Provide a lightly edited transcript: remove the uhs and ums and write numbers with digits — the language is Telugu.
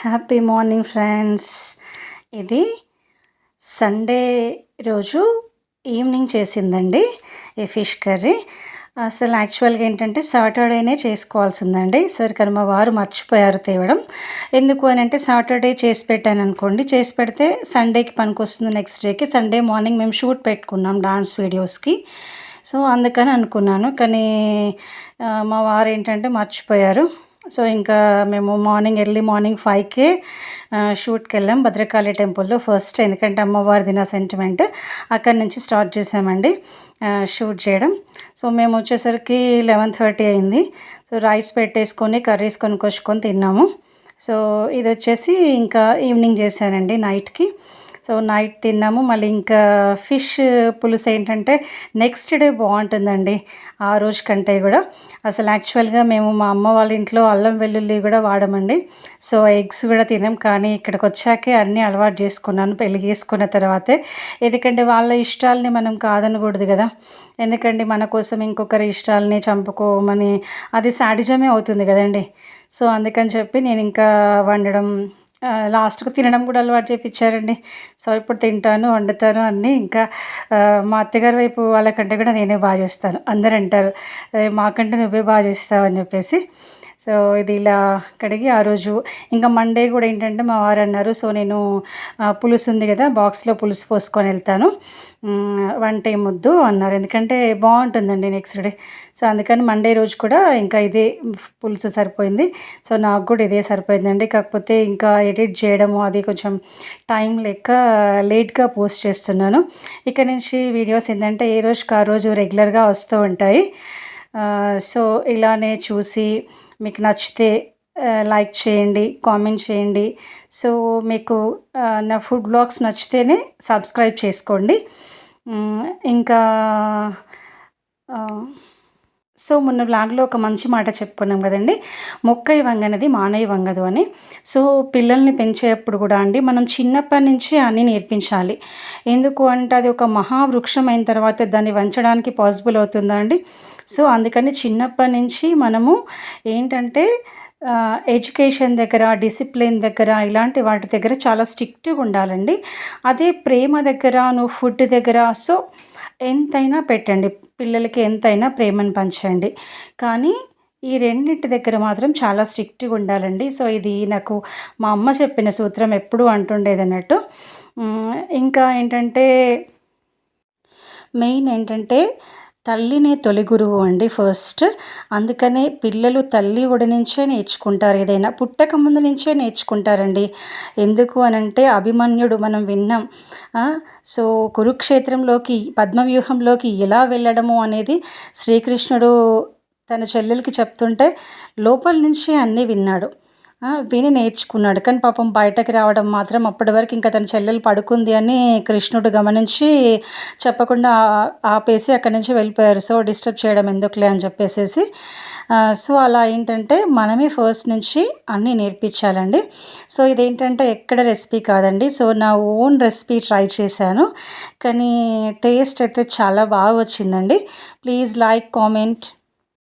Happy morning friends. ఇది సండే రోజు ఈవినింగ్ చేసిందండి ఈ ఫిష్ కర్రీ. అసలు యాక్చువల్గా ఏంటంటే సాటర్డేనే చేసుకోవాల్సిందండి. సరే కానీ మా వారు మర్చిపోయారు తేవడం. ఎందుకు అని అంటే సాటర్డే చేసి పెట్టాను అనుకోండి, చేసి పెడితే సండేకి పనికొస్తుంది. నెక్స్ట్ డేకి సండే మార్నింగ్ మేము షూట్ పెట్టుకున్నాం డాన్స్ వీడియోస్కి. సో అందుకని అనుకున్నాను, కానీ మా వారు ఏంటంటే మర్చిపోయారు. సో ఇంకా మేము ఎర్లీ మార్నింగ్ 5కే షూట్కి వెళ్ళాం భద్రకాళి టెంపుల్లో ఫస్ట్. ఎందుకంటే అమ్మవారిది నా సెంటిమెంట్. అక్కడి నుంచి స్టార్ట్ చేసామండి షూట్ చేయడం. సో మేము వచ్చేసరికి 11:30 అయింది. సో రైస్ పెట్టేసుకొని కర్రీస్ కొనుక్కొచ్చుకొని తిన్నాము. సో ఇది వచ్చేసి ఇంకా ఈవినింగ్ చేశానండి నైట్కి. సో నైట్ తిన్నాము. మళ్ళీ ఇంకా ఫిష్ పులుసు ఏంటంటే నెక్స్ట్ డే బాగుంటుందండి ఆ రోజు కంటే కూడా. అసలు యాక్చువల్గా మేము మా అమ్మ వాళ్ళ ఇంట్లో అల్లం వెల్లుల్లి కూడా వాడమండి. సో ఎగ్స్ కూడా తినాం, కానీ ఇక్కడికి వచ్చాకే అన్నీ అలవాటు చేసుకున్నాను పెళ్ళి చేసుకున్న తర్వాతే. ఎందుకంటే వాళ్ళ ఇష్టాలని మనం కాదనకూడదు కదా. ఎందుకంటే మన కోసం ఇంకొకరి ఇష్టాలని చంపుకోమని అది సాడిజమే అవుతుంది కదండి. సో అందుకని చెప్పి నేను ఇంకా వండడం, లాస్ట్కు తినడం కూడా అలవాటు చేయించారండి. సో ఇప్పుడు తింటాను, వండుతాను అన్నీ. ఇంకా మా అత్తగారి వైపు వాళ్ళకంటే కూడా నేనే బాగా చేస్తాను. అందరూ అంటారు మాకంటే నువ్వే బాగా చేస్తావు అని చెప్పేసి. సో ఇది ఇలా కడిగి ఆ రోజు ఇంకా మండే కూడా ఏంటంటే మా వారు అన్నారు, సో నేను పులుసు ఉంది కదా బాక్స్లో పులుసు పోసుకొని వెళ్తాను, వంట ఏమొద్దు అన్నారు. ఎందుకంటే బాగుంటుందండి నెక్స్ట్ డే. సో అందుకని మండే రోజు కూడా ఇంకా ఇదే పులుసు సరిపోయింది. సో నాకు కూడా ఇదే సరిపోయిందండి. కాకపోతే ఇంకా ఎడిట్ చేయడము అది కొంచెం టైం లెక్క లేట్గా పోస్ట్ చేస్తున్నాను. ఇక్కడ నుంచి వీడియోస్ ఏంటంటే ఏ రోజుకి ఆ రోజు రెగ్యులర్గా వస్తూ ఉంటాయి. సో ఇలానే చూసి మీకు నచ్చితే లైక్ చేయండి, కామెంట్ చేయండి. సో మీకు నా ఫుడ్ బ్లాగ్స్ నచ్చితేనే సబ్స్క్రైబ్ చేసుకోండి. ఇంకా సో మొన్న వ్లాగ్లో ఒక మంచి మాట చెప్పుకున్నాం కదండి, మొక్కై వంగనది మానై వంగదు అని. సో పిల్లల్ని పెంచేటప్పుడు కూడా అండి మనం చిన్నప్పటి నుంచి అన్నీ నేర్పించాలి. ఎందుకు అంటే అది ఒక మహావృక్షం అయిన తర్వాత దాన్ని వంచడానికి పాసిబుల్ అవుతుందా అండి. సో అందుకని చిన్నప్పటి నుంచి మనము ఏంటంటే ఎడ్యుకేషన్ దగ్గర, డిసిప్లిన్ దగ్గర, ఇలాంటి వాటి దగ్గర చాలా స్ట్రిక్ట్గా ఉండాలండి. అదే ప్రేమ దగ్గర, నువ్వు ఫుడ్ దగ్గర సో ఎంతైనా పెట్టండి పిల్లలకి, ఎంతైనా ప్రేమను పంచండి. కానీ ఈ రెండింటి దగ్గర మాత్రం చాలా స్ట్రిక్ట్గా ఉండాలండి. సో ఇది నాకు మా అమ్మ చెప్పిన సూత్రం, ఎప్పుడూ అంటుండేది అన్నట్టు. ఇంకా ఏంటంటే మెయిన్ ఏంటంటే తల్లినే తొలి గురువు అండి ఫస్ట్. అందుకనే పిల్లలు తల్లి ఒడి నుంచే నేర్చుకుంటారు, ఏదైనా పుట్టక ముందు నుంచే నేర్చుకుంటారండి. ఎందుకు అనంటే అభిమన్యుడు మనం విన్నాం. సో కురుక్షేత్రంలోకి పద్మవ్యూహంలోకి ఎలా వెళ్ళడము అనేది శ్రీకృష్ణుడు తన చెల్లెలకి చెప్తుంటే లోపల నుంచి అన్నీ విన్నాడు, విని నేర్చుకున్నాడు. కానీ పాపం బయటకు రావడం మాత్రం అప్పటి వరకు ఇంకా తన చెల్లెలు పడుకుంది అని కృష్ణుడు గమనించి చెప్పకుండా ఆపేసి అక్కడి నుంచి వెళ్ళిపోయారు. సో డిస్టర్బ్ చేయడం ఎందుకులే అని చెప్పేసి. సో అలా ఏంటంటే మనమే ఫస్ట్ నుంచి అన్నీ నేర్పించాలండి. సో ఇదేంటంటే ఎక్కడ రెసిపీ కాదండి. సో నా ఓన్ రెసిపీ ట్రై చేశాను, కానీ టేస్ట్ అయితే చాలా బాగా వచ్చిందండి. Please like, comment.